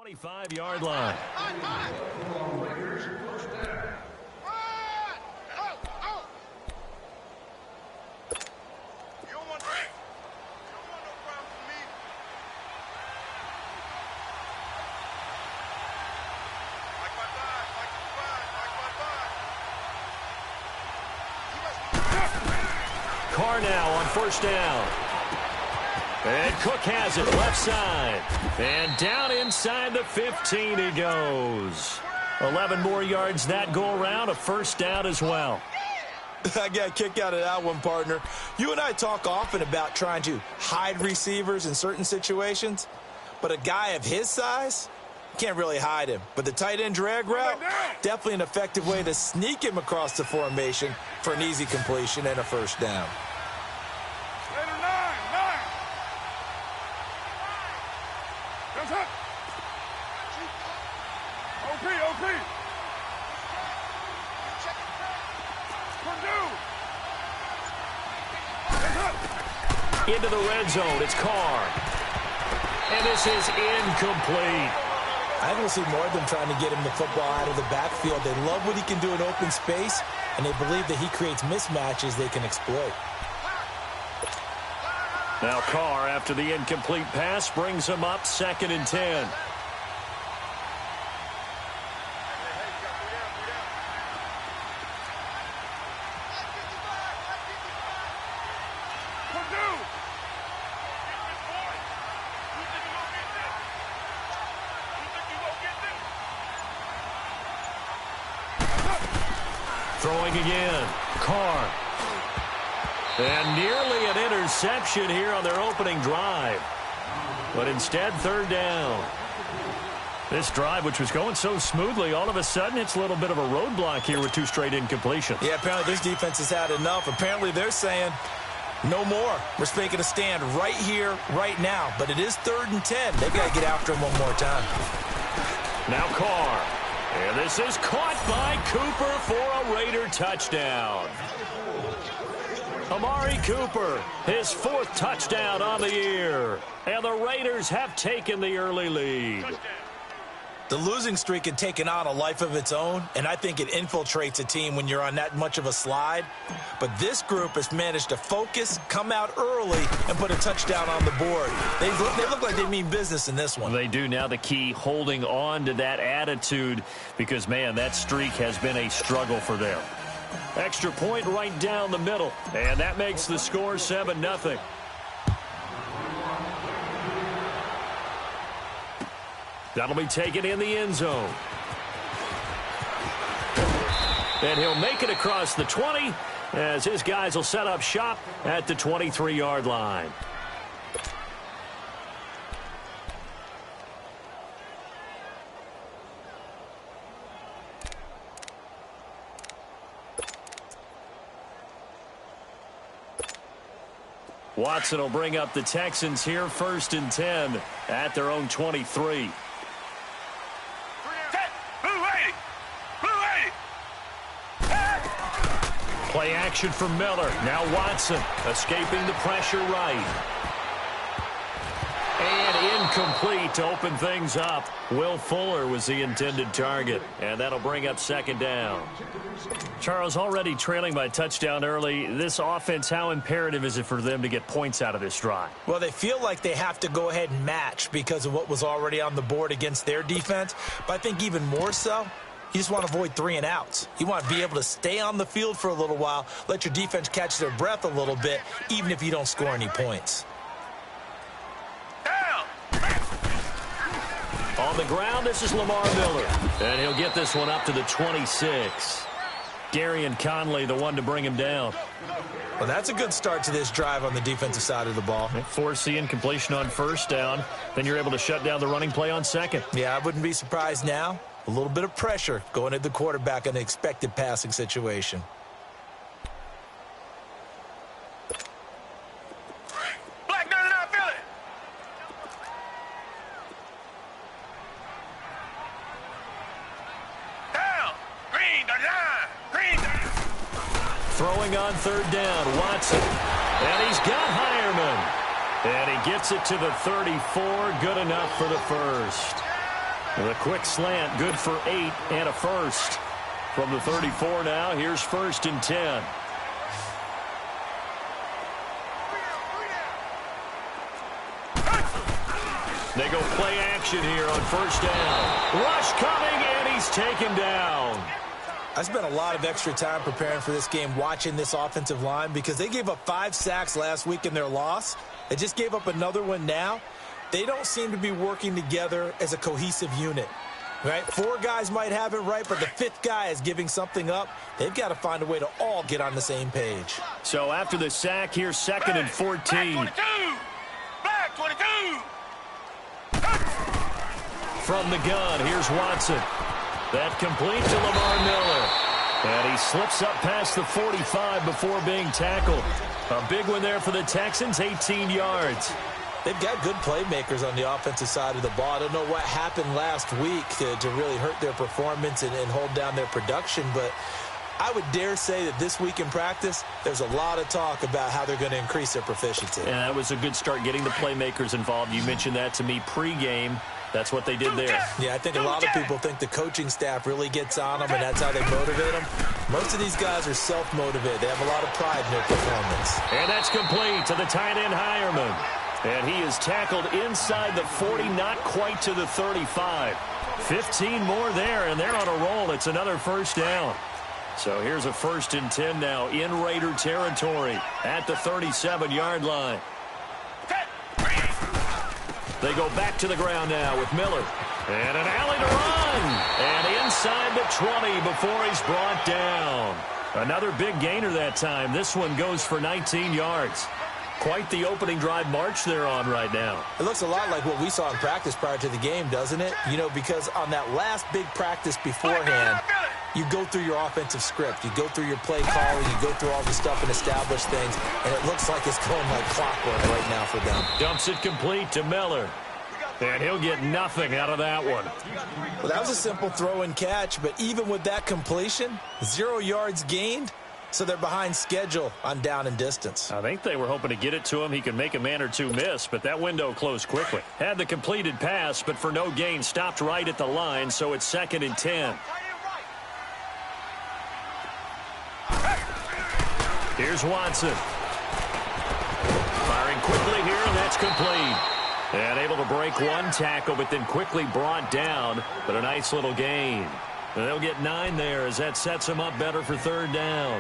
25-yard line. Carr now on first down. And Cook has it left side. And down inside the 15 he goes. 11 more yards that go around, a first down as well. I got a kick out of that one, partner. You and I talk often about trying to hide receivers in certain situations, but a guy of his size, can't really hide him. But the tight end drag route, definitely an effective way to sneak him across the formation for an easy completion and a first down. Into the red zone, it's Carr. And this is incomplete. I don't see more of them trying to get him the football out of the backfield. They love what he can do in open space, and they believe that he creates mismatches they can exploit. Now Carr, after the incomplete pass, brings him up 2nd and 10. Throwing again, Carr. And nearly an interception here on their opening drive. But instead, 3rd down. This drive, which was going so smoothly, all of a sudden it's a little bit of a roadblock here with 2 straight incompletions. Yeah, apparently this defense has had enough. Apparently they're saying, no more. We're making a stand right here, right now. But it is 3rd and 10. They've got to get after him one more time. Now Carr. And this is caught by Cooper for a Raider touchdown. Amari Cooper, his 4th touchdown on the year. And the Raiders have taken the early lead. The losing streak had taken on a life of its own, and I think it infiltrates a team when you're on that much of a slide. But this group has managed to focus, come out early, and put a touchdown on the board. They look like they mean business in this one. They do. Now the key, holding on to that attitude, because, man, that streak has been a struggle for them. Extra point right down the middle, and that makes the score 7-0. That'll be taken in the end zone. And he'll make it across the 20 as his guys will set up shop at the 23-yard line. Watson will bring up the Texans here, 1st and 10 at their own 23. Play action for Miller. Now Watson escaping the pressure right. And incomplete to open things up. Will Fuller was the intended target. And that'll bring up 2nd down. Charles, already trailing by a touchdown early. This offense, how imperative is it for them to get points out of this drive? Well, they feel like they have to go ahead and match because of what was already on the board against their defense. But I think even more so, you just want to avoid 3 and outs. You want to be able to stay on the field for a little while, let your defense catch their breath a little bit, even if you don't score any points. On the ground, this is Lamar Miller. And he'll get this one up to the 26. Gary and Conley, the one to bring him down. Well, that's a good start to this drive on the defensive side of the ball. Force the incompletion on 1st down. Then you're able to shut down the running play on 2nd. Yeah, I wouldn't be surprised now. A little bit of pressure going at the quarterback in an expected passing situation. Throwing on 3rd down, Watson. And he's got Hireman. And he gets it to the 34. Good enough for the 1st. The quick slant, good for 8 and a first. From the 34 now, here's 1st and 10. They go play action here on 1st down. Rush coming, and he's taken down. I spent a lot of extra time preparing for this game watching this offensive line because they gave up 5 sacks last week in their loss. They just gave up another one now. They don't seem to be working together as a cohesive unit. Right? 4 guys might have it right, but the 5th guy is giving something up. They've got to find a way to all get on the same page. So after the sack, here's 2nd and 14. Back 22. From the gun, here's Watson. That complete to Lamar Miller. And he slips up past the 45 before being tackled. A big one there for the Texans, 18 yards. They've got good playmakers on the offensive side of the ball. I don't know what happened last week to really hurt their performance and hold down their production, but I would dare say that this week in practice, there's a lot of talk about how they're going to increase their proficiency. And that was a good start getting the playmakers involved. You mentioned that to me pregame. That's what they did there. Yeah, I think a lot of people think the coaching staff really gets on them, and that's how they motivate them. Most of these guys are self-motivated. They have a lot of pride in their performance. And that's complete to the tight end, Hireman. And he is tackled inside the 40, not quite to the 35. 15 more there, and they're on a roll. It's another 1st down. So here's a 1st and 10 now in Raider territory at the 37-yard line. They go back to the ground now with Miller. And an alley to run. And inside the 20 before he's brought down. Another big gainer that time. This one goes for 19 yards. Quite the opening drive march they're on right now. It looks a lot like what we saw in practice prior to the game, doesn't it? You know, because on that last big practice beforehand, you go through your offensive script. You go through your play calling. You go through all the stuff and establish things. And it looks like it's going like clockwork right now for them. Dumps it complete to Miller. And he'll get nothing out of that one. Well, that was a simple throw and catch, but even with that completion, 0 yards gained. So they're behind schedule on down and distance. I think they were hoping to get it to him. He could make a man or two miss, but that window closed quickly. Had the completed pass, but for no gain, stopped right at the line, so it's 2nd and 10. Here's Watson. Firing quickly here, and that's complete. And able to break one tackle, but then quickly brought down, but a nice little gain. They'll get 9 there as that sets them up better for 3rd down.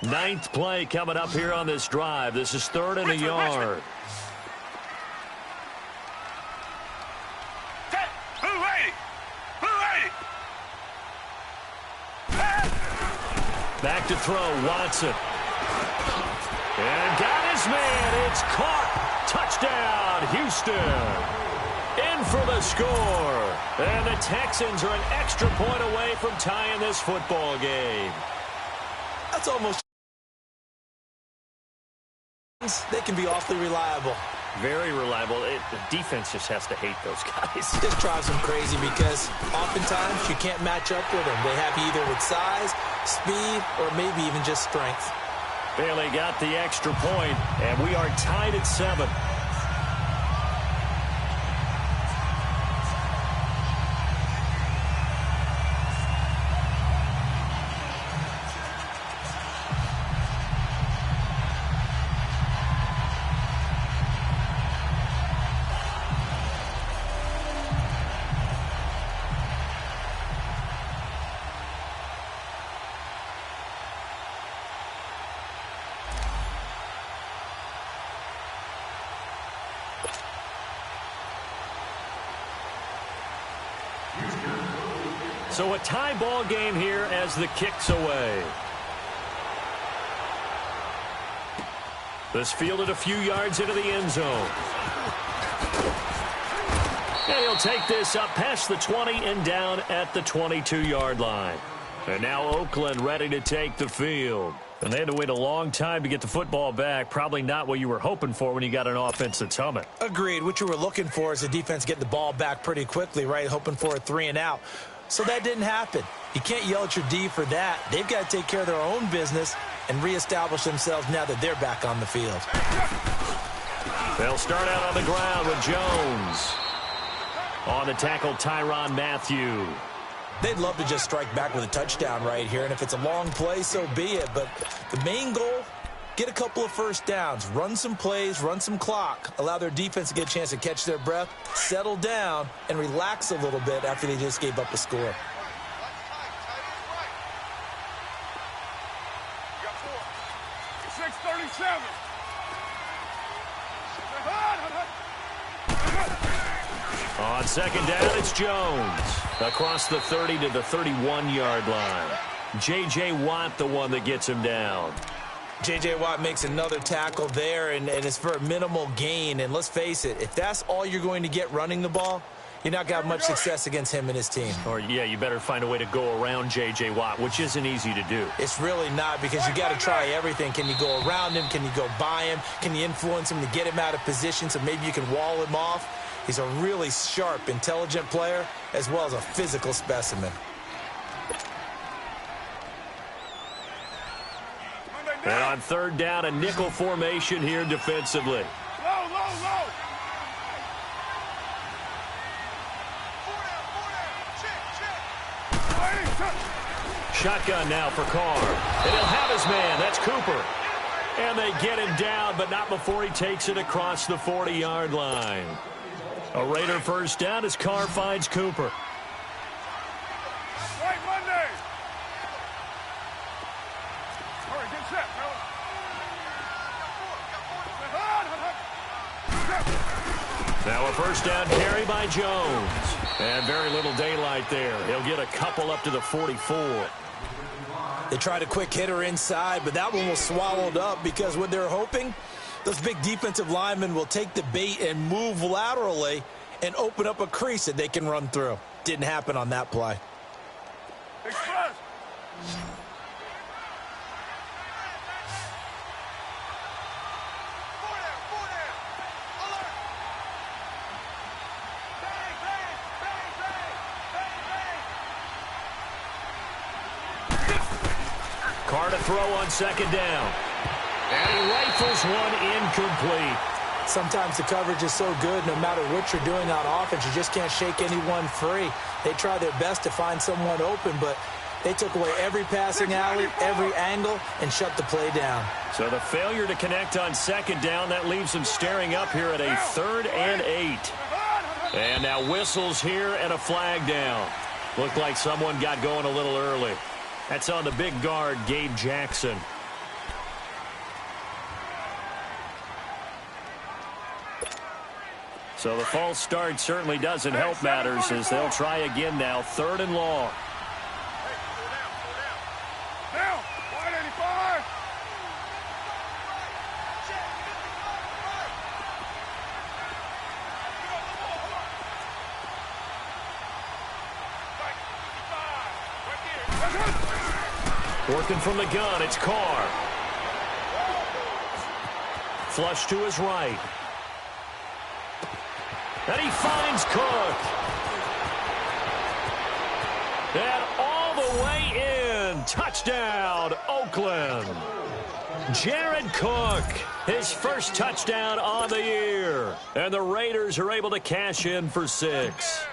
Ninth play coming up here on this drive. This is 3rd and a yard. Back to throw, Watson. And got his man. It's caught. Touchdown, Houston. In for the score. And the Texans are an extra point away from tying this football game. That's almost... They can be awfully reliable. Very reliable. The defense just has to hate those guys. It just drives them crazy because oftentimes you can't match up with them. They have either with size, speed, or maybe even just strength. Bailey got the extra point, and we are tied at 7. So a tie ball game here as the kick's away. This fielded a few yards into the end zone. And he'll take this up past the 20 and down at the 22-yard line. And now Oakland ready to take the field. And they had to wait a long time to get the football back. Probably not what you were hoping for when you got an offense that's humming. Agreed. What you were looking for is the defense getting the ball back pretty quickly, right? Hoping for a 3 and out. So that didn't happen. You can't yell at your D for that. They've got to take care of their own business and reestablish themselves now that they're back on the field. They'll start out on the ground with Jones. On the tackle, Tyrann Mathieu. They'd love to just strike back with a touchdown right here, and if it's a long play, so be it. But the main goal, get a couple of first downs, run some plays, run some clock, allow their defense to get a chance to catch their breath, settle down, and relax a little bit after they just gave up a score. On second down, it's Jones. Across the 30 to the 31-yard line. J.J. Watt, the one that gets him down. J.J. Watt makes another tackle there, and it's for a minimal gain. And let's face it, if that's all you're going to get running the ball, you're not going to have much success against him and his team. Or, yeah, you better find a way to go around J.J. Watt, which isn't easy to do. It's really not, because you got to try everything. Can you go around him? Can you go by him? Can you influence him to get him out of position so maybe you can wall him off? He's a really sharp, intelligent player, as well as a physical specimen. And on third down, a nickel formation here defensively. Low. Shotgun now for Carr. And he'll have his man. That's Cooper. And they get him down, but not before he takes it across the 40-yard line. A Raider first down as Carr finds Cooper. Right Monday. All right, get set, fellas. Now a first down carry by Jones. And very little daylight there. He'll get a couple up to the 44. They tried a quick hitter inside, but that one was swallowed up because what they're hoping, those big defensive linemen will take the bait and move laterally and open up a crease that they can run through. Didn't happen on that play. Express. Carr to throw on second down. And he rifles one incomplete. Sometimes the coverage is so good, no matter what you're doing on offense, you just can't shake anyone free. They try their best to find someone open, but they took away every passing alley, every angle, and shut the play down. So the failure to connect on second down, that leaves them staring up here at a 3rd and 8. And now whistles here and a flag down. Looked like someone got going a little early. That's on the big guard, Gabe Jackson. So the false start certainly doesn't help matters as they'll try again now. 3rd and long. Down. Wide 85. Working from the gun, it's Carr. Flush to his right. And he finds Cook. And all the way in. Touchdown, Oakland. Jared Cook, his first touchdown on the year. And the Raiders are able to cash in for 6.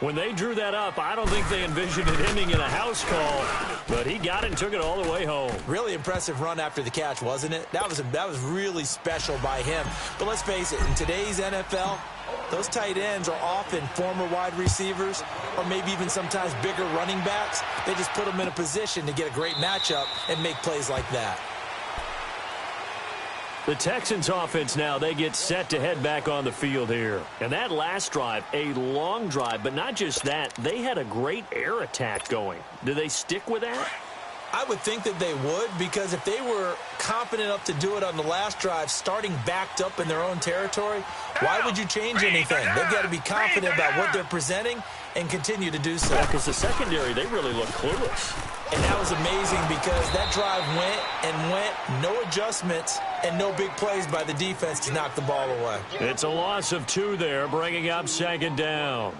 When they drew that up, I don't think they envisioned it ending in a house call, but he got it and took it all the way home. Really impressive run after the catch, wasn't it? That was really special by him. But let's face it, in today's NFL, those tight ends are often former wide receivers or maybe even sometimes bigger running backs. They just put them in a position to get a great matchup and make plays like that. The Texans offense now, they get set to head back on the field here. And that last drive, a long drive, but not just that, they had a great air attack going. Do they stick with that? I would think that they would, because if they were confident enough to do it on the last drive, starting backed up in their own territory, why would you change anything? They've got to be confident about what they're presenting and continue to do so. Because the secondary, they really look clueless. And that was amazing because that drive went, no adjustments, and no big plays by the defense to knock the ball away. It's a loss of 2 there, bringing up second down.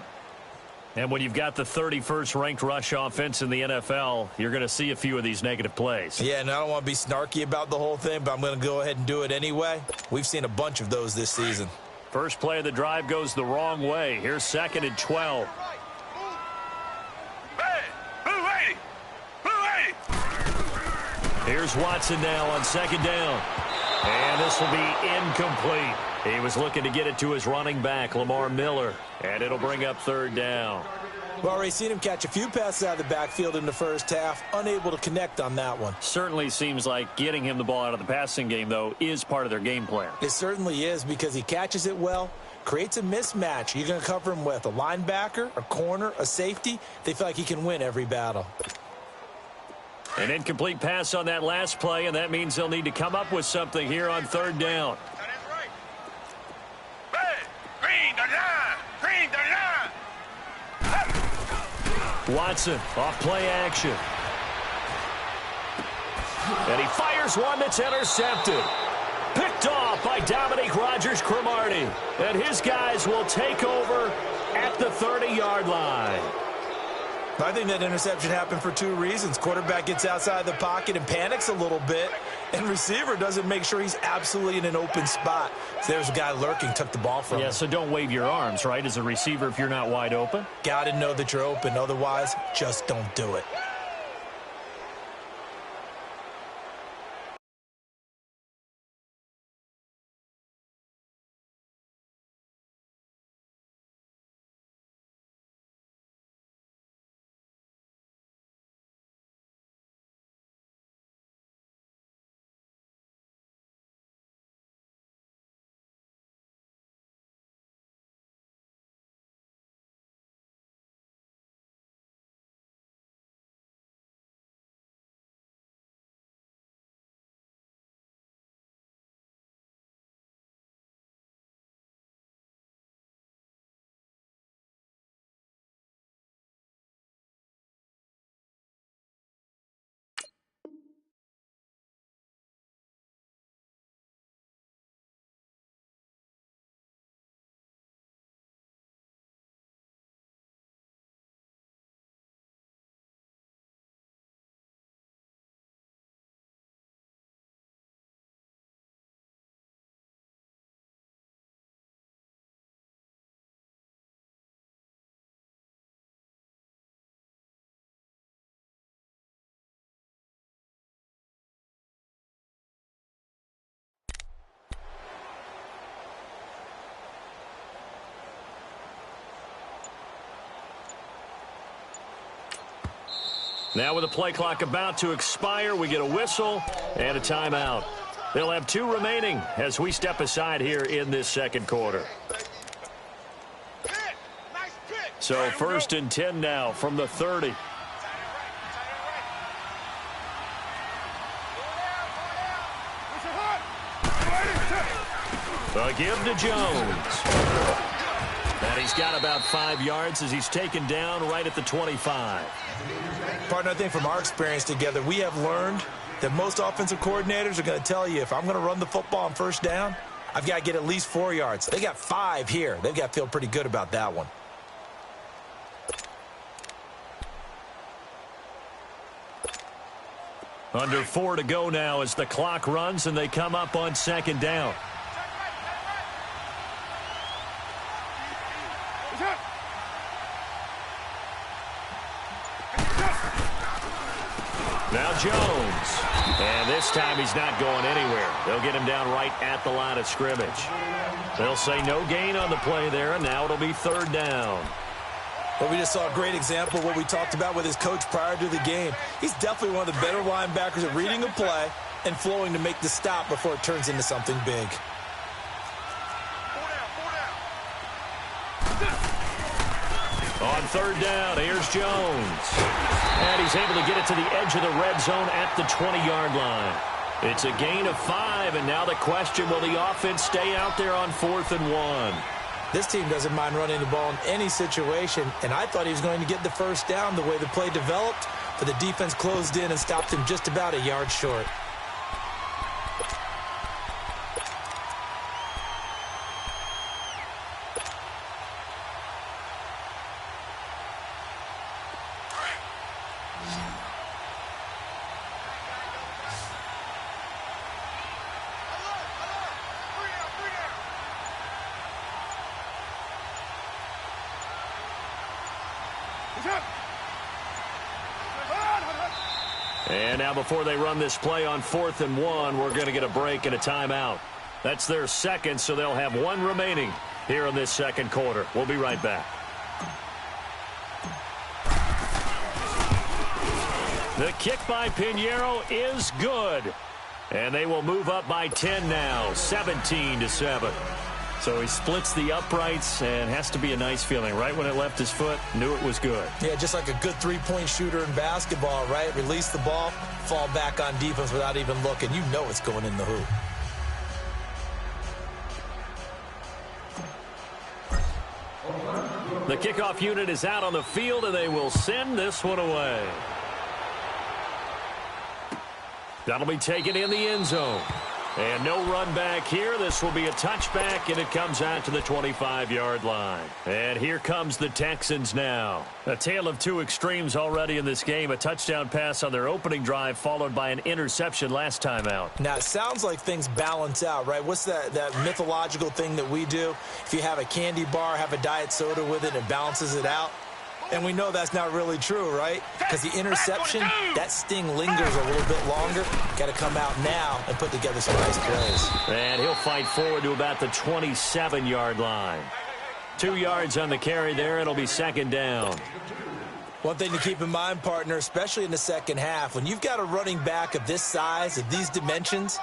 And when you've got the 31st ranked rush offense in the NFL, you're going to see a few of these negative plays. Yeah, and I don't want to be snarky about the whole thing, but I'm going to go ahead and do it anyway. We've seen a bunch of those this season. First play of the drive goes the wrong way. Here's 2nd and 12. Here's Watson now on 2nd down. And this will be incomplete. He was looking to get it to his running back, Lamar Miller. And it'll bring up 3rd down. We've already seen him catch a few passes out of the backfield in the first half. Unable to connect on that one. Certainly seems like getting him the ball out of the passing game, though, is part of their game plan. It certainly is, because he catches it well, creates a mismatch. You're going to cover him with a linebacker, a corner, a safety. They feel like he can win every battle. An incomplete pass on that last play, and that means they'll need to come up with something here on 3rd down. Watson off play action. And he fires one that's intercepted. Picked off by Dominique Rodgers-Cromartie. And his guys will take over at the 30-yard line. I think that interception happened for 2 reasons. Quarterback gets outside the pocket and panics a little bit, and receiver doesn't make sure he's absolutely in an open spot. So there's a guy lurking, took the ball from him. Yeah, so don't wave your arms, right, as a receiver if you're not wide open? Got to know that you're open. Otherwise, just don't do it. Now with the play clock about to expire, we get a whistle and a timeout. They'll have 2 remaining as we step aside here in this 2nd quarter. So 1st and 10 now from the 30. A give to Jones. And he's got about 5 yards as he's taken down right at the 25. Partner, I think from our experience together, we have learned that most offensive coordinators are going to tell you, if I'm going to run the football on 1st down, I've got to get at least 4 yards. They got 5 here. They've got to feel pretty good about that one. Under 4 to go now as the clock runs and they come up on 2nd down. Now Jones. And this time he's not going anywhere. They'll get him down right at the line of scrimmage. They'll say no gain on the play there, and now it'll be 3rd down. Well, we just saw a great example of what we talked about with his coach prior to the game. He's definitely one of the better linebackers at reading a play and flowing to make the stop before it turns into something big. On 3rd down, here's Jones. And he's able to get it to the edge of the red zone at the 20-yard line. It's a gain of 5, and now the question, will the offense stay out there on 4th and 1? This team doesn't mind running the ball in any situation, and I thought he was going to get the 1st down the way the play developed, but the defense closed in and stopped him just about a yard short. And now before they run this play on 4th and 1, we're going to get a break and a timeout. That's their second, so they'll have one remaining here in this second quarter. We'll be right back. The kick by Pinheiro is good. And they will move up by 10 now, 17-7. So he splits the uprights, and has to be a nice feeling. Right when it left his foot, knew it was good. Yeah, just like a good three-point shooter in basketball, right? Release the ball, fall back on defense without even looking. You know it's going in the hoop. The kickoff unit is out on the field, and they will send this one away. That'll be taken in the end zone. And no run back here. This will be a touchback, and it comes out to the 25-yard line. And here comes the Texans now. A tale of two extremes already in this game. A touchdown pass on their opening drive, followed by an interception last time out. Now, it sounds like things balance out, right? What's that mythological thing that we do? If you have a candy bar, have a diet soda with it, it balances it out. And we know that's not really true, right? Because the interception, that sting lingers a little bit longer. Got to come out now and put together some nice plays. And he'll fight forward to about the 27-yard line. 2 yards on the carry there. It'll be second down. One thing to keep in mind, partner, especially in the second half, when you've got a running back of this size, of these dimensions,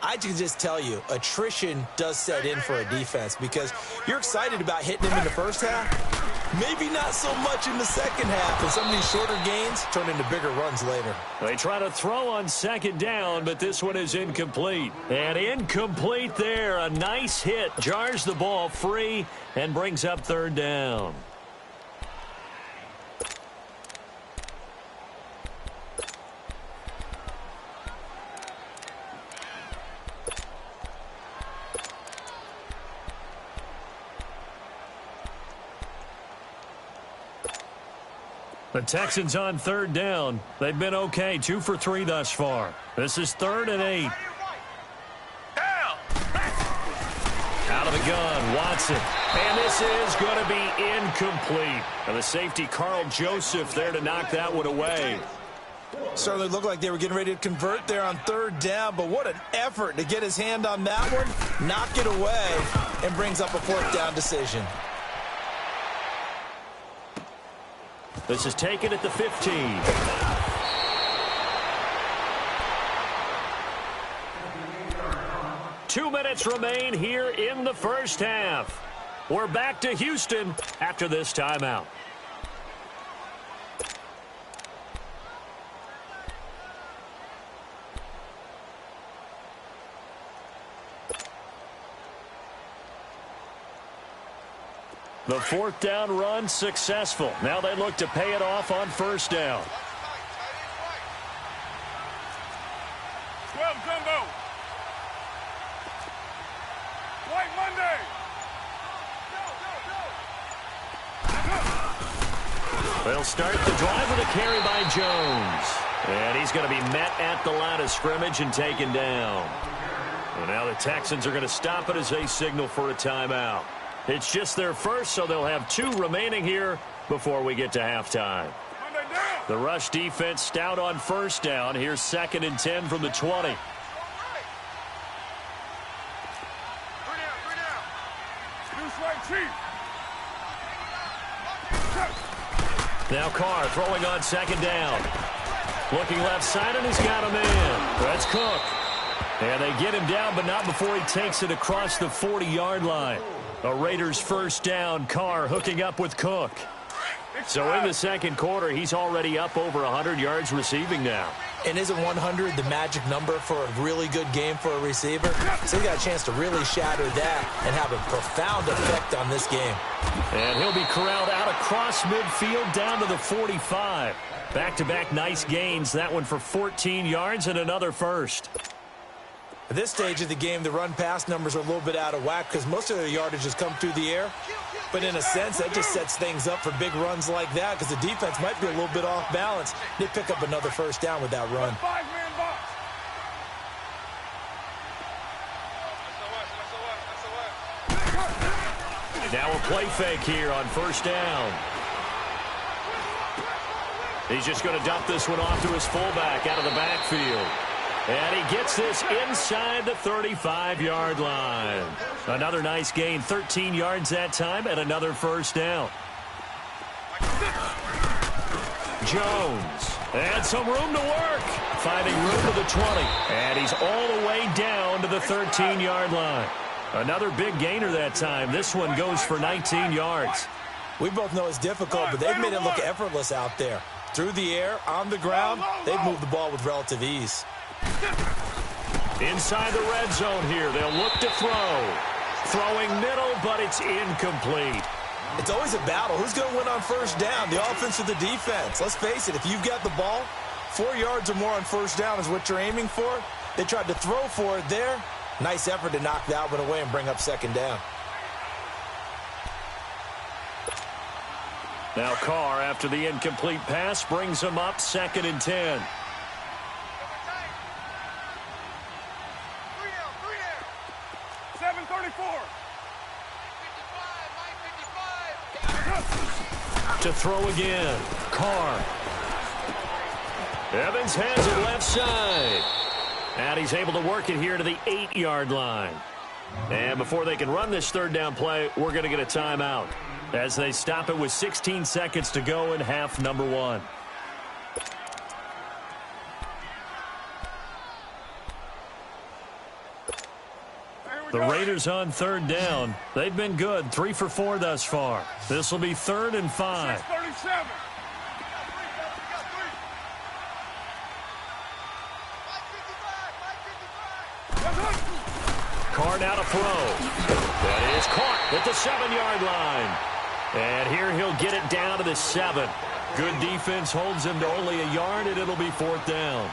I can just tell you, attrition does set in for a defense because you're excited about hitting him in the first half. Maybe not so much in the second half, and some of these shorter gains turn into bigger runs later. They try to throw on second down, but this one is incomplete. And incomplete there. A nice hit. Jars the ball free and brings up third down. The Texans on third down. They've been okay, 2 for 3 thus far. This is 3rd and 8. Out of the gun, Watson. And this is going to be incomplete. And the safety, Carl Joseph, there to knock that one away. Certainly looked like they were getting ready to convert there on third down, but what an effort to get his hand on that one, knock it away, and brings up a 4th down decision. This is taken at the 15. 2 minutes remain here in the first half. We're back to Houston after this timeout. The 4th down run successful. Now they look to pay it off on first down. 12 Jumbo. White Monday. They'll start the drive with a carry by Jones. And he's going to be met at the line of scrimmage and taken down. And now the Texans are going to stop it as they signal for a timeout. It's just their first, so they'll have 2 remaining here before we get to halftime. The rush defense stout on first down. Here's 2nd and 10 from the 20. Now Carr throwing on 2nd down. Looking left side, and he's got him in. That's Cook. And they get him down, but not before he takes it across the 40-yard line. A Raiders first down. Carr hooking up with Cook. So in the second quarter, he's already up over 100 yards receiving now. And isn't 100 the magic number for a really good game for a receiver? So he got a chance to really shatter that and have a profound effect on this game. And he'll be corralled out across midfield down to the 45. Back-to-back nice gains. That one for 14 yards and another first. At this stage of the game, the run-pass numbers are a little bit out of whack because most of their yardage has come through the air. But in a sense, that just sets things up for big runs like that because the defense might be a little bit off balance. They pick up another first down with that run. Now a play fake here on first down. He's just going to dump this one off to his fullback out of the backfield. And he gets this inside the 35-yard line. Another nice gain, 13 yards that time, and another first down. Jones, and some room to work. Finding room to the 20, and he's all the way down to the 13-yard line. Another big gainer that time. This one goes for 19 yards. We both know it's difficult, but they've made it look effortless out there. Through the air, on the ground, they've moved the ball with relative ease. Inside the red zone here, they'll look to throw. Throwing middle, but it's incomplete. It's always a battle. Who's going to win on first down, the offense or the defense? Let's face it, if you've got the ball, 4 yards or more on first down is what you're aiming for. They tried to throw for it there. Nice effort to knock that one away and bring up second down. Now Carr, after the incomplete pass, brings him up 2nd and 10. To throw again. Carr. Evans has it left side. And he's able to work it here to the 8-yard line. And before they can run this third down play, we're going to get a timeout as they stop it with 16 seconds to go in half number 1. The Raiders on third down. They've been good, 3 for 4 thus far. This will be 3rd and 5. 6:37. Carr now to throw. That is caught at the 7-yard line. And here he'll get it down to the 7. Good defense holds him to only a yard, and it'll be 4th down.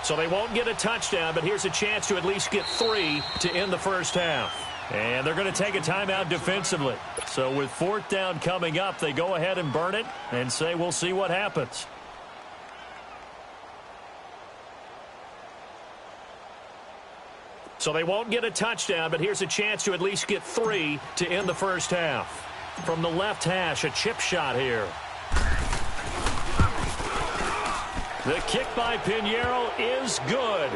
So they won't get a touchdown, but here's a chance to at least get 3 to end the first half. And they're going to take a timeout defensively. So with 4th down coming up, they go ahead and burn it and say we'll see what happens. So they won't get a touchdown, but here's a chance to at least get 3 to end the first half. From the left hash, a chip shot here. The kick by Pinheiro is good.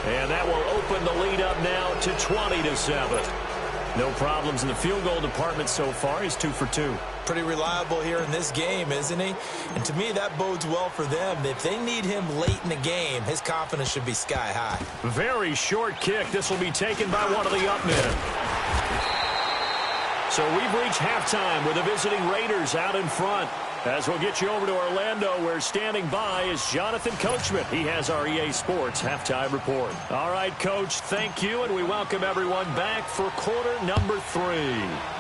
And that will open the lead up now to 20-7. No problems in the field goal department so far. He's 2 for 2. Pretty reliable here in this game, isn't he? And to me, that bodes well for them. If they need him late in the game, his confidence should be sky high. Very short kick. This will be taken by one of the up men. So we've reached halftime with the visiting Raiders out in front. As we'll get you over to Orlando, where standing by is Jonathan Coachman. He has our EA Sports Halftime Report. All right, Coach, thank you, and we welcome everyone back for quarter number 3.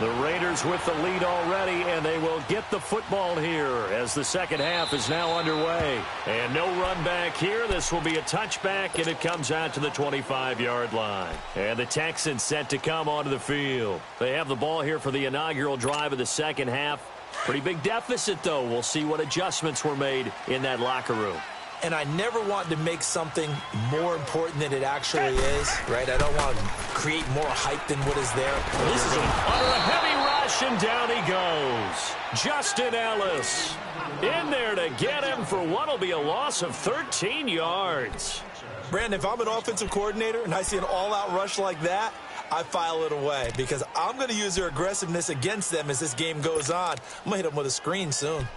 The Raiders with the lead already, and they will get the football here as the second half is now underway. And no run back here. This will be a touchback, and it comes out to the 25-yard line. And the Texans set to come onto the field. They have the ball here for the inaugural drive of the second half. Pretty big deficit, though. We'll see what adjustments were made in that locker room. And I never want to make something more important than it actually is, right? I don't want to create more hype than what is there. This is under a heavy rush, and down he goes. Justin Ellis in there to get him for what will be a loss of 13 yards. Brandon, if I'm an offensive coordinator and I see an all-out rush like that, I file it away because I'm going to use their aggressiveness against them as this game goes on. I'm going to hit them with a screen soon.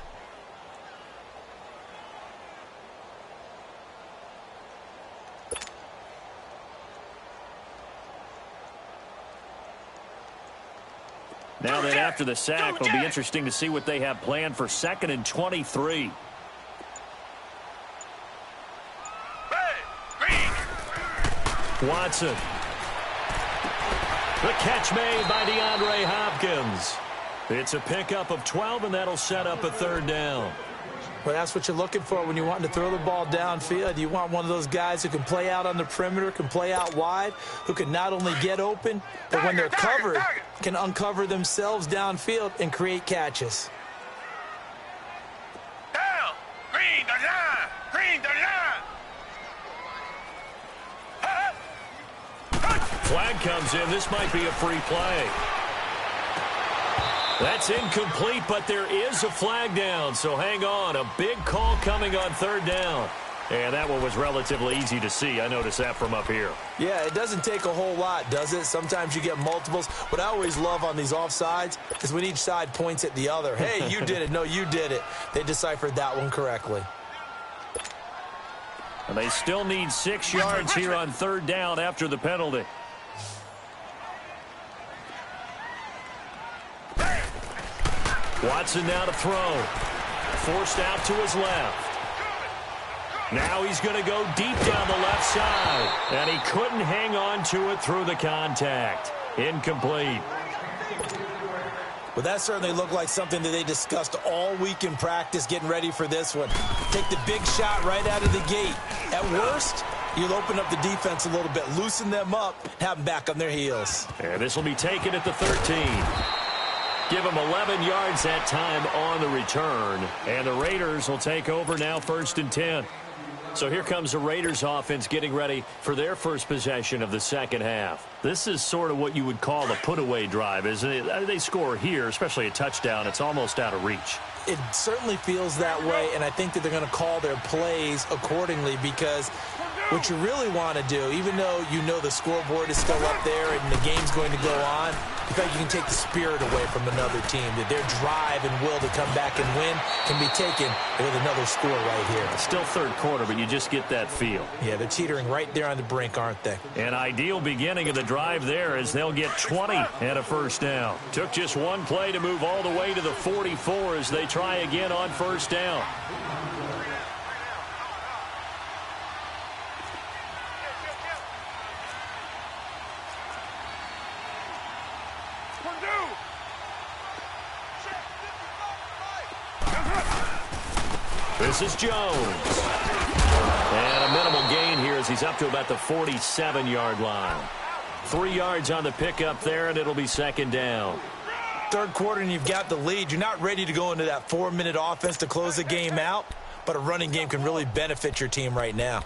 Now then, after the sack, it'll be interesting to see what they have planned for 2nd and 23. Watson. The catch made by DeAndre Hopkins. It's a pickup of 12, and that'll set up a 3rd down. Well, that's what you're looking for when you want to throw the ball downfield. You want one of those guys who can play out on the perimeter, can play out wide, who can not only get open, but when they're covered, can uncover themselves downfield and create catches. Down! Green the line! Green the line! Flag comes in. This might be a free play. That's incomplete, but there is a flag down, so hang on. A big call coming on third down. And that one was relatively easy to see. I noticed that from up here. Yeah, it doesn't take a whole lot, does it? Sometimes you get multiples. What I always love on these offsides is when each side points at the other. Hey, you did it. No, you did it. They deciphered that one correctly. And they still need 6 yards here on third down after the penalty. Watson now to throw. Forced out to his left. Now he's going to go deep down the left side. And he couldn't hang on to it through the contact. Incomplete. Well, that certainly looked like something that they discussed all week in practice getting ready for this one. Take the big shot right out of the gate. At worst, you'll open up the defense a little bit, loosen them up, have them back on their heels. And this will be taken at the 13. Give them 11 yards that time on the return. And the Raiders will take over now, 1st and 10. So here comes the Raiders offense getting ready for their first possession of the second half. This is sort of what you would call a put-away drive, isn't it? They score here, especially a touchdown. It's almost out of reach. It certainly feels that way, and I think that they're going to call their plays accordingly because what you really want to do, even though you know the scoreboard is still up there and the game's going to go on, in fact, you can take the spirit away from another team, that their drive and will to come back and win can be taken with another score right here. It's still third quarter, but you just get that feel. Yeah, they're teetering right there on the brink, aren't they? An ideal beginning of the drive there as they'll get 20 and a first down. Took just one play to move all the way to the 44 as they try again on first down. This is Jones. And a minimal gain here as he's up to about the 47-yard line. 3 yards on the pickup there, and it'll be second down. Third quarter, and you've got the lead. You're not ready to go into that 4-minute offense to close the game out, but a running game can really benefit your team right now.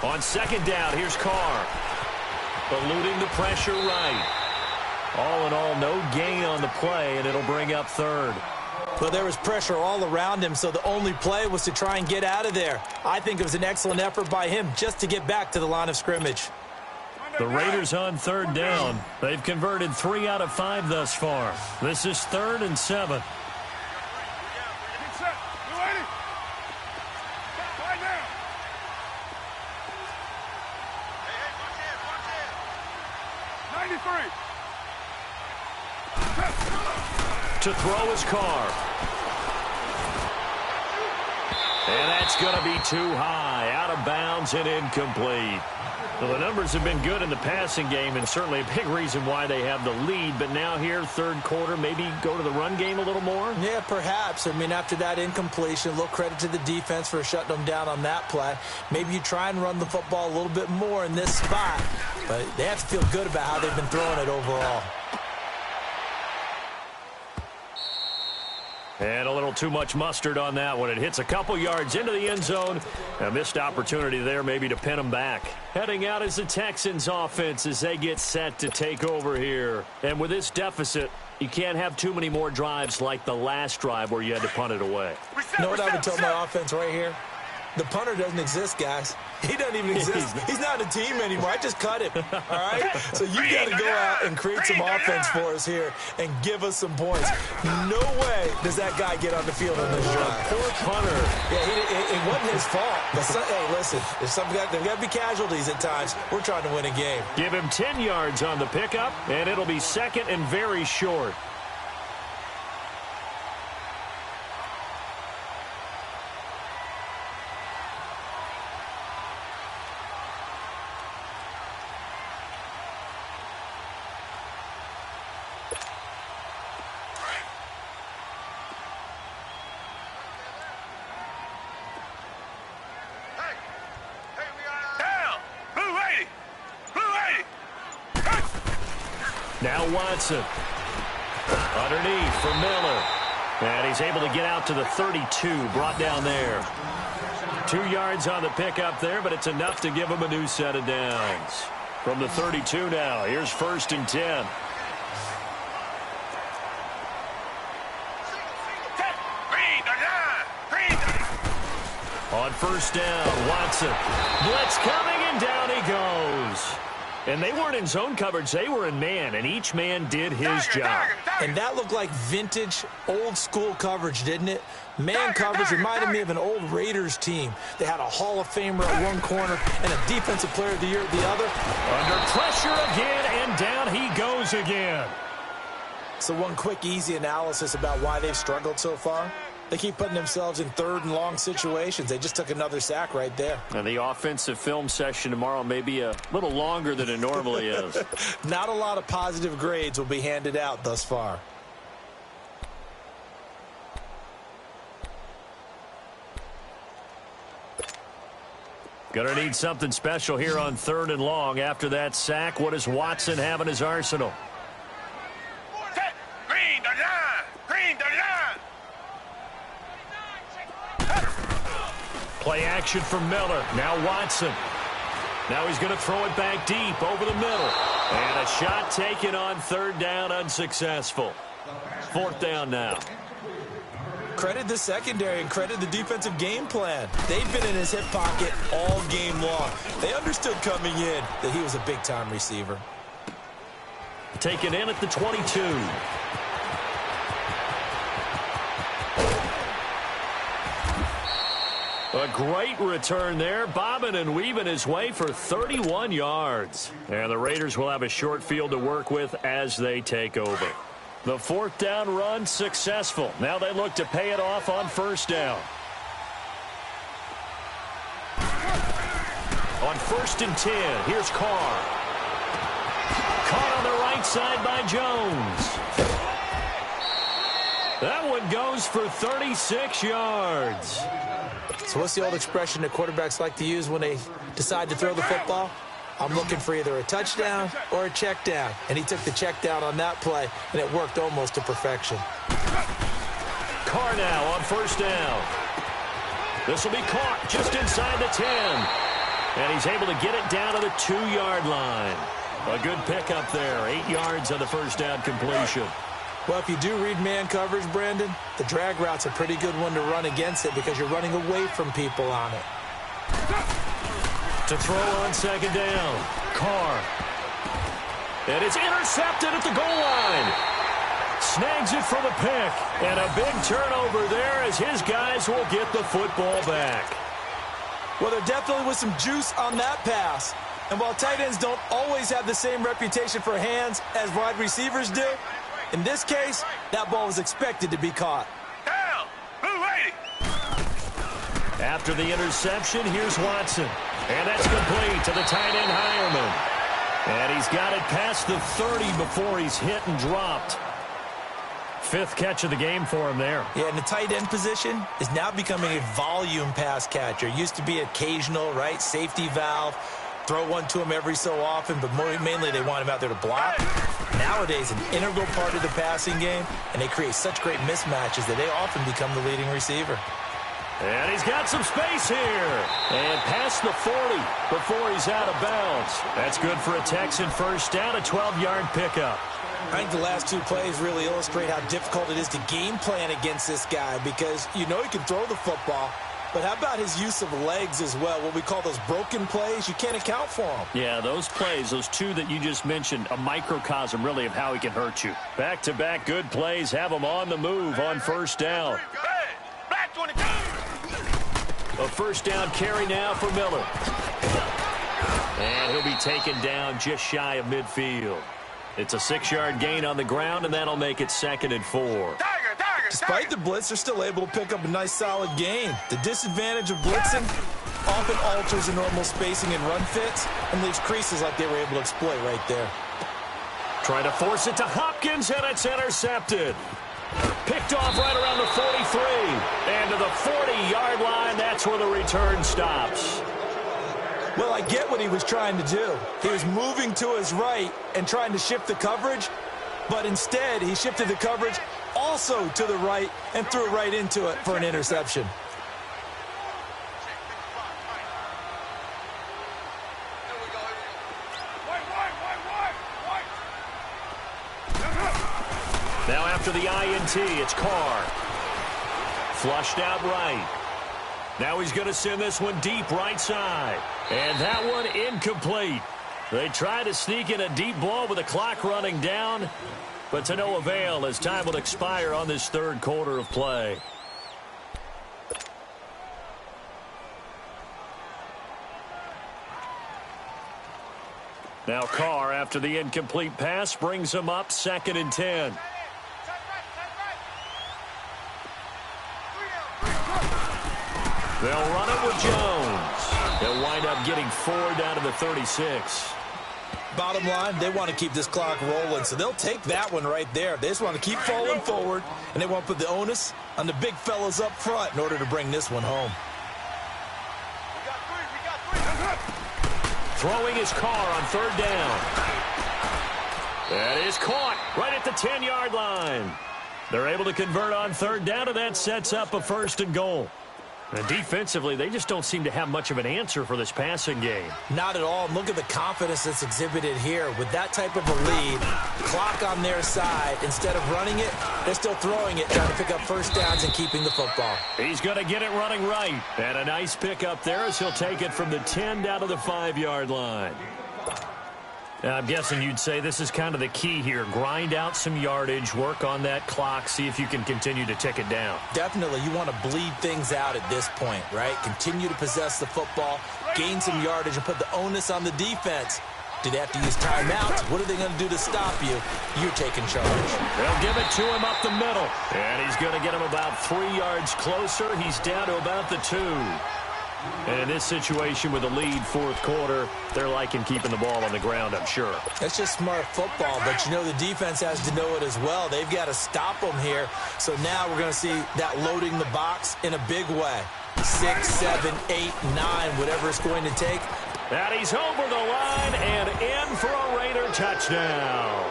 On second down, here's Carr. Eluding the pressure right. All in all, no gain on the play, and it'll bring up third. Well, there was pressure all around him, so the only play was to try and get out of there. I think it was an excellent effort by him just to get back to the line of scrimmage. The Raiders on third down. They've converted 3 out of 5 thus far. This is 3rd and 7. To throw his Carr. And that's going to be too high. Out of bounds and incomplete. Well, the numbers have been good in the passing game and certainly a big reason why they have the lead. But now here, third quarter, maybe go to the run game a little more? Yeah, perhaps. I mean, after that incompletion, a little credit to the defense for shutting them down on that play. Maybe you try and run the football a little bit more in this spot. But they have to feel good about how they've been throwing it overall. And a little too much mustard on that one. It hits a couple yards into the end zone. A missed opportunity there maybe to pin them back. Heading out is the Texans offense as they get set to take over here. And with this deficit, you can't have too many more drives like the last drive where you had to punt it away. You know what I would tell my offense right here? The punter doesn't exist, guys. He doesn't even exist. He's not a team anymore. I just cut him, all right? So you got to go out and create some offense for us here and give us some points. No way does that guy get on the field on this drive. Poor punter. Yeah, it wasn't his fault. But hey, listen, there's got to be casualties at times. We're trying to win a game. Give him 10 yards on the pickup, and it'll be second and very short. Now Watson. Underneath for Miller. And he's able to get out to the 32, brought down there. 2 yards on the pickup there, but it's enough to give him a new set of downs. From the 32 now, here's 1st and 10. On 1st down, Watson. Blitz coming, and down he goes. And they weren't in zone coverage. They were in man, and each man did his job. And that looked like vintage, old-school coverage, didn't it? Man coverage reminded me of an old Raiders team. They had a Hall of Famer at one corner and a Defensive Player of the Year at the other. Under pressure again, and down he goes again. So one quick, easy analysis about why they've struggled so far. They keep putting themselves in 3rd and long situations. They just took another sack right there. And the offensive film session tomorrow may be a little longer than it normally is. Not a lot of positive grades will be handed out thus far. Gonna need something special here on 3rd and long. After that sack, what does Watson have in his arsenal? Green the line! Green the line! Play action from Miller. Now Watson. Now he's going to throw it back deep over the middle. And a shot taken on 3rd down, unsuccessful. 4th down now. Credit the secondary and credit the defensive game plan. They've been in his hip pocket all game long. They understood coming in that he was a big-time receiver. Taken in at the 22. A great return there, bobbing and weaving his way for 31 yards. And the Raiders will have a short field to work with as they take over. The 4th down run successful. Now they look to pay it off on 1st down. On 1st and 10, here's Carr. Caught on the right side by Jones. That one goes for 36 yards. So what's the old expression that quarterbacks like to use when they decide to throw the football? I'm looking for either a touchdown or a check down. And he took the check down on that play, and it worked almost to perfection. Carr now on 1st down. This will be caught just inside the 10. And he's able to get it down to the 2-yard line. A good pickup there. 8 yards on the 1st down completion. Well, if you do read man coverage, Brandon, the drag route's a pretty good one to run against it because you're running away from people on it. To throw on 2nd down, Carr. And it's intercepted at the goal line. Snags it for the pick. And a big turnover there as his guys will get the football back. Well, there definitely was some juice on that pass. And while tight ends don't always have the same reputation for hands as wide receivers do, in this case, that ball was expected to be caught. Down! Blue 80! After the interception, here's Watson. And that's complete to the tight end, Hireman. And he's got it past the 30 before he's hit and dropped. 5th catch of the game for him there. Yeah, and the tight end position is now becoming a volume pass catcher. Used to be occasional, right? Safety valve. Throw one to him every so often, but mainly they want him out there to block. Nowadays, an integral part of the passing game, and they create such great mismatches that they often become the leading receiver. And he's got some space here. And past the 40 before he's out of bounds. That's good for a Texan 1st down, a 12-yard pickup. I think the last 2 plays really illustrate how difficult it is to game plan against this guy because you know he can throw the football, but how about his use of legs as well? What we call those broken plays, you can't account for them. Yeah, those plays, those 2 that you just mentioned, a microcosm really of how he can hurt you. Back-to-back good plays have him on the move on 1st down. Black 22! A 1st down carry now for Miller. And he'll be taken down just shy of midfield. It's a 6-yard gain on the ground, and that'll make it 2nd and 4. Despite the blitz, they're still able to pick up a nice, solid gain. The disadvantage of blitzing often alters the normal spacing and run fits and leaves creases like they were able to exploit right there. Trying to force it to Hopkins, and it's intercepted. Picked off right around the 43. And to the 40-yard line, that's where the return stops. Well, I get what he was trying to do. He was moving to his right and trying to shift the coverage, But instead, he shifted the coverage also to the right and threw it right into it for an interception. Now after the INT, it's Carr. Flushed out right. Now he's going to send this one deep right side. And that one incomplete. They try to sneak in a deep ball with the clock running down, but to no avail as time will expire on this third quarter of play. Now Carr, after the incomplete pass, brings him up 2nd and 10. They'll run it with Jones. They'll wind up getting 4 down to the 36. Bottom line, they want to keep this clock rolling, so they'll take that one right there. They just want to keep falling forward, and they want to put the onus on the big fellas up front in order to bring this one home. Throwing his Carr on 3rd down. That is caught right at the 10-yard line. They're able to convert on 3rd down, and that sets up a 1st and goal. And defensively, they just don't seem to have much of an answer for this passing game. Not at all. And look at the confidence that's exhibited here. With that type of a lead, clock on their side, instead of running it, they're still throwing it, trying to pick up 1st downs and keeping the football. He's going to get it running right. And a nice pickup there as he'll take it from the 10 down to the 5-yard line. Now, I'm guessing you'd say this is kind of the key here. Grind out some yardage, work on that clock, see if you can continue to tick it down. Definitely. You want to bleed things out at this point, right? Continue to possess the football, gain some yardage, and put the onus on the defense. Do they have to use timeouts? What are they going to do to stop you? You're taking charge. They'll give it to him up the middle. And he's going to get him about 3 yards closer. He's down to about the 2. And in this situation with the lead 4th quarter, they're liking keeping the ball on the ground, I'm sure. It's just smart football, but you know the defense has to know it as well. They've got to stop them here. So now we're going to see that loading the box in a big way. 6, 7, 8, 9, whatever it's going to take. And he's over the line and in for a Raider touchdown.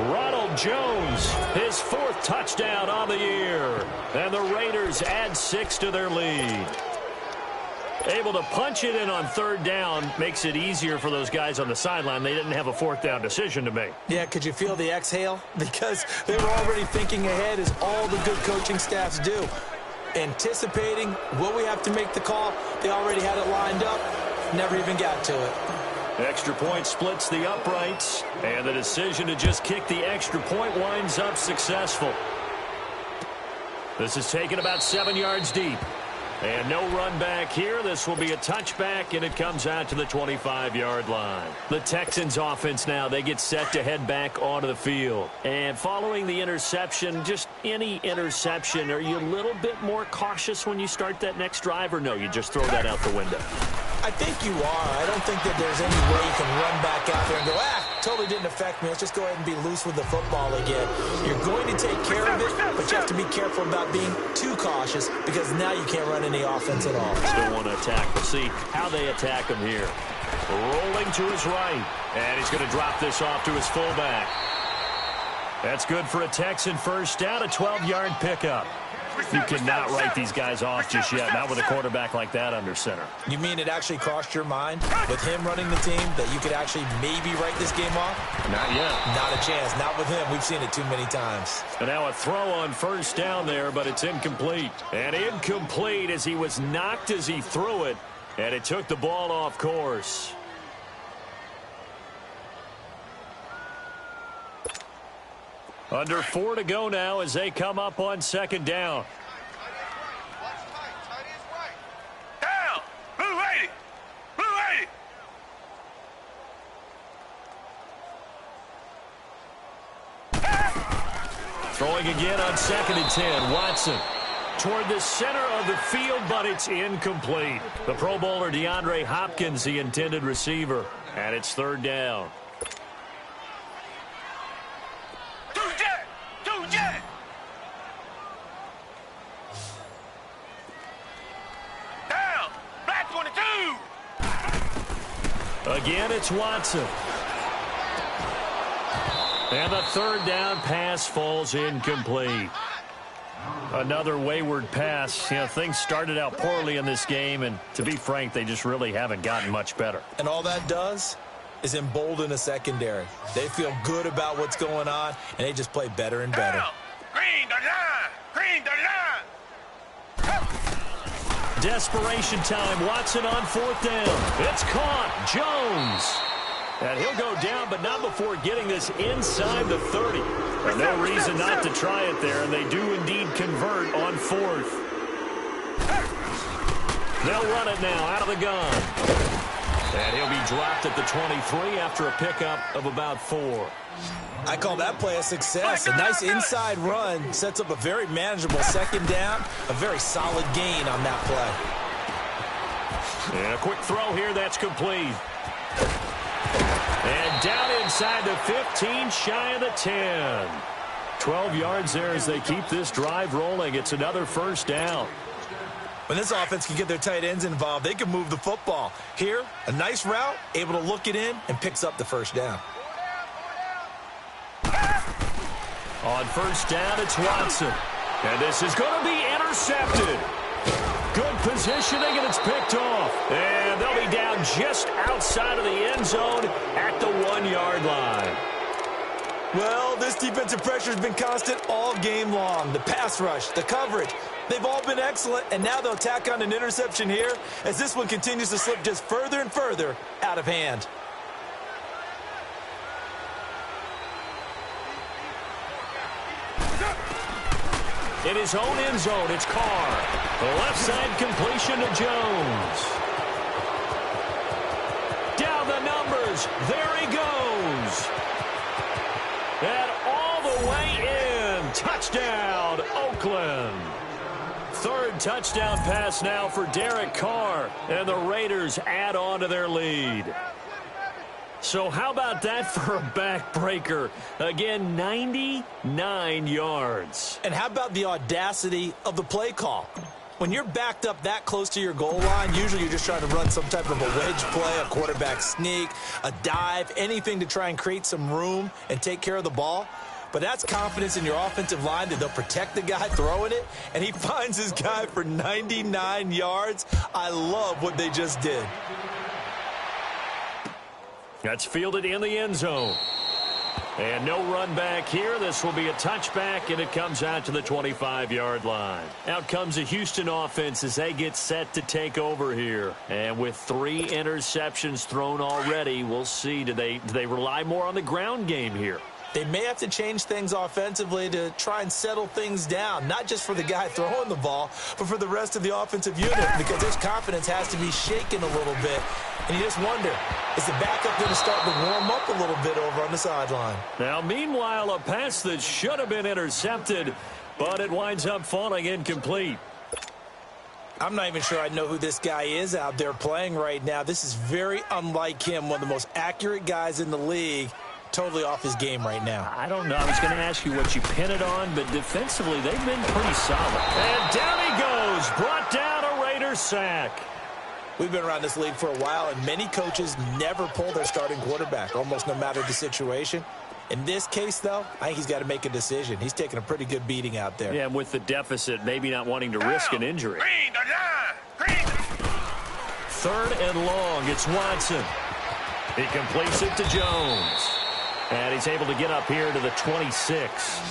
Ronald Jones, his 4th touchdown on the year. And the Raiders add 6 to their lead. Able to punch it in on 3rd down makes it easier for those guys on the sideline. They didn't have a 4th down decision to make. Yeah, could you feel the exhale? Because they were already thinking ahead, as all the good coaching staffs do. Anticipating, will we have to make the call? They already had it lined up. Never even got to it. Extra point splits the uprights, and the decision to just kick the extra point winds up successful. This is taken about 7 yards deep. And no run back here. This will be a touchback, and it comes out to the 25-yard line. The Texans offense now, they get set to head back onto the field. And following the interception, just any interception, are you a little bit more cautious when you start that next drive, or no, you just throw that out the window? I think you are. I don't think that there's any way you can run back out there and go, totally didn't affect me. Let's just go ahead and be loose with the football again. You're going to take care of it, but you have to be careful about being too cautious, because now you can't run any offense at all. Still want to attack. We'll see how they attack him here. Rolling to his right, and he's going to drop this off to his fullback. That's good for a Texan 1st down, a 12-yard pickup. You cannot write these guys off just yet, not with a quarterback like that under center. You mean it actually crossed your mind with him running the team that you could actually maybe write this game off? Not yet. Not a chance. Not with him. We've seen it too many times. And now a throw on 1st down there, but it's incomplete. And incomplete as he was knocked as he threw it, and it took the ball off course. Under 4 to go now as they come up on 2nd down. Down! Blue 80! Blue 80! Throwing again on 2nd and 10. Watson toward the center of the field, but it's incomplete. The Pro Bowler DeAndre Hopkins, the intended receiver. And it's 3rd down. Again, it's Watson. And the third down pass falls incomplete. Another wayward pass. You know, things started out poorly in this game, and to be frank, they just really haven't gotten much better. And all that does is embolden a secondary. They feel good about what's going on, and they just play better and better. Green the line! Green the line! Desperation time. Watson on fourth down. It's caught. Jones. And he'll go down, but not before getting this inside the 30. No reason not to try it there, and they do indeed convert on fourth. They'll run it now out of the gun. And he'll be dropped at the 23 after a pickup of about 4. I call that play a success. A nice inside run sets up a very manageable second down, a very solid gain on that play. And a quick throw here, that's complete. And down inside the 15, shy of the 10. 12 yards there as they keep this drive rolling. It's another first down. When this offense can get their tight ends involved, they can move the football. Here, a nice route, able to look it in, and picks up the first down. On first down, it's Watson. And this is going to be intercepted. Good positioning, and it's picked off. And they'll be down just outside of the end zone at the 1-yard line. Well, this defensive pressure has been constant all game long. The pass rush, the coverage, they've all been excellent, and now they'll tack on an interception here as this one continues to slip just further and further out of hand. In his own end zone, it's Carr. The left side completion to Jones. Down the numbers. There he goes. And all the way in. Touchdown, Oakland. Third touchdown pass now for Derek Carr. And the Raiders add on to their lead. So how about that for a backbreaker? Again, 99 yards. And how about the audacity of the play call? When you're backed up that close to your goal line, usually you're just trying to run some type of a wedge play, a quarterback sneak, a dive, anything to try and create some room and take care of the ball. But that's confidence in your offensive line that they'll protect the guy throwing it, and he finds his guy for 99 yards. I love what they just did. That's fielded in the end zone. And no run back here. This will be a touchback, and it comes out to the 25-yard line. Out comes the Houston offense as they get set to take over here. And with 3 interceptions thrown already, we'll see. Do they rely more on the ground game here? They may have to change things offensively to try and settle things down, not just for the guy throwing the ball, but for the rest of the offensive unit, because his confidence has to be shaken a little bit. And you just wonder, is the backup going to start to warm up a little bit over on the sideline? Now, meanwhile, a pass that should have been intercepted, but it winds up falling incomplete. I'm not even sure I know who this guy is out there playing right now. This is very unlike him, one of the most accurate guys in the league. Totally off his game right now. I don't know. I was going to ask you what you pin it on, but defensively, they've been pretty solid. And down he goes. Brought down a Raider sack. We've been around this league for a while, and many coaches never pull their starting quarterback, almost no matter the situation. In this case, though, I think he's got to make a decision. He's taking a pretty good beating out there. Yeah, and with the deficit, maybe not wanting to risk an injury. Green the line! Green! Third and long. It's Watson. He completes it to Jones. And he's able to get up here to the 26.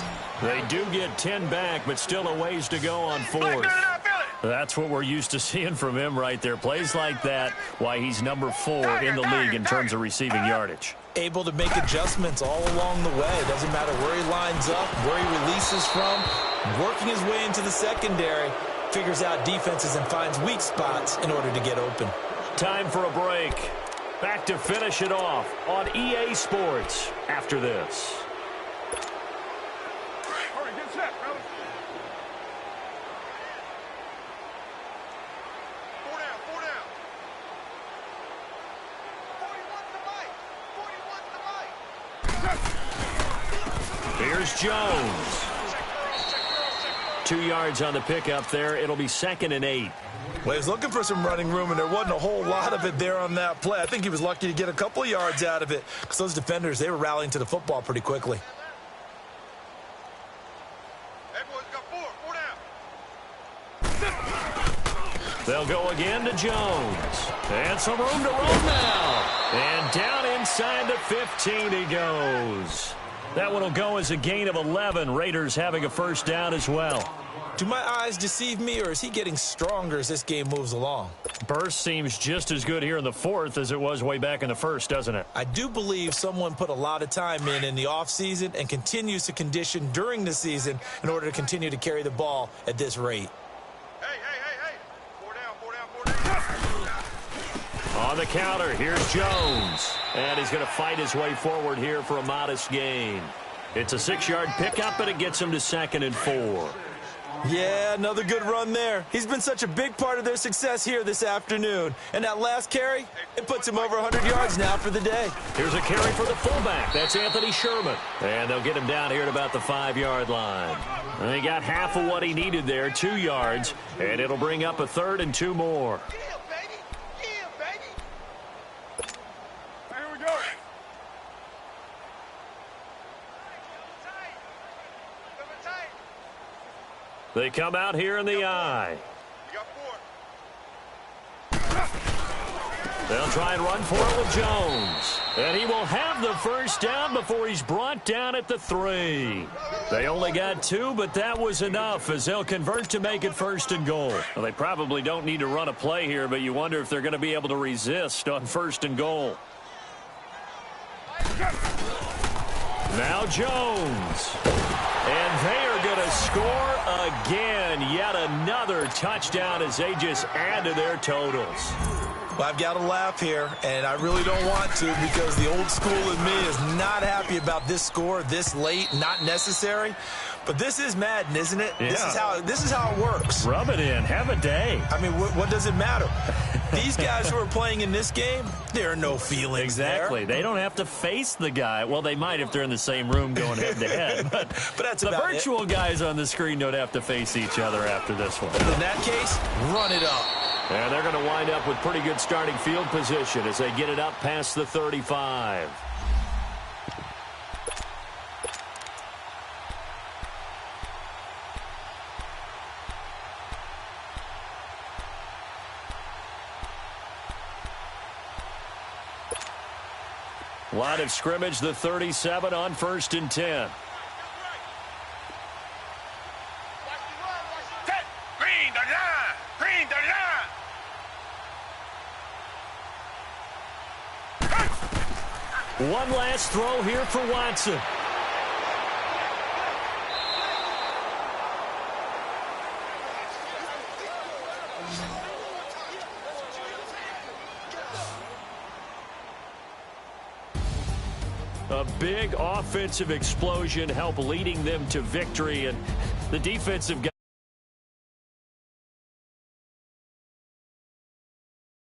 They do get 10 back, but still a ways to go on fourth. That's what we're used to seeing from him right there. Plays like that, why he's number 4 in the league in terms of receiving yardage. Able to make adjustments all along the way. Doesn't matter where he lines up, where he releases from. Working his way into the secondary, figures out defenses and finds weak spots in order to get open. Time for a break. Back to finish it off on EA Sports after this. All right, get set, brother. 4 down, 4 down. 41 to the mic. Here's Jones. 2 yards on the pickup there. It'll be 2nd and 8. Well, he was looking for some running room, and there wasn't a whole lot of it there on that play. I think he was lucky to get a couple of yards out of it because those defenders, they were rallying to the football pretty quickly. Hey, boys, got four down. They'll go again to Jones. And some room to roam now. And down inside the 15 he goes. That one will go as a gain of 11. Raiders having a first down as well. Do my eyes deceive me, or is he getting stronger as this game moves along? Burst seems just as good here in the fourth as it was way back in the first, doesn't it? I do believe someone put a lot of time in the offseason and continues to condition during the season in order to continue to carry the ball at this rate. Hey. Four down. On the counter, here's Jones. And he's going to fight his way forward here for a modest gain. It's a 6-yard pickup, and it gets him to 2nd and 4. Yeah, another good run there. He's been such a big part of their success here this afternoon. And that last carry, it puts him over 100 yards now for the day. Here's a carry for the fullback. That's Anthony Sherman. And they'll get him down here at about the 5-yard line. And he got half of what he needed there, 2 yards. And it'll bring up a 3rd and 2 more. They come out here in the eye. They'll try and run for it with Jones. And he will have the first down before he's brought down at the 3. They only got 2, but that was enough as they'll convert to make it 1st and goal. Well, they probably don't need to run a play here, but you wonder if they're going to be able to resist on 1st and goal. Now Jones. And they are going to score again. Yet another touchdown as they just add to their totals. Well, I've got to laugh here, and I really don't want to because the old school in me is not happy about this score this late, not necessary. But this is Madden, isn't it? Yeah. This is how it works. Rub it in. Have a day. I mean, what does it matter? These guys who are playing in this game, there are no feelings Exactly. there. They don't have to face the guy. Well, they might if they're in the same room going head-to-head. But that's the about virtual guys on the screen don't have to face each other after this one. In that case, run it up. And they're going to wind up with pretty good starting field position as they get it up past the 35. Line of scrimmage, the 37 on 1st and 10. Green the line. One last throw here for Watson. A big offensive explosion helped leading them to victory, and the defensive guys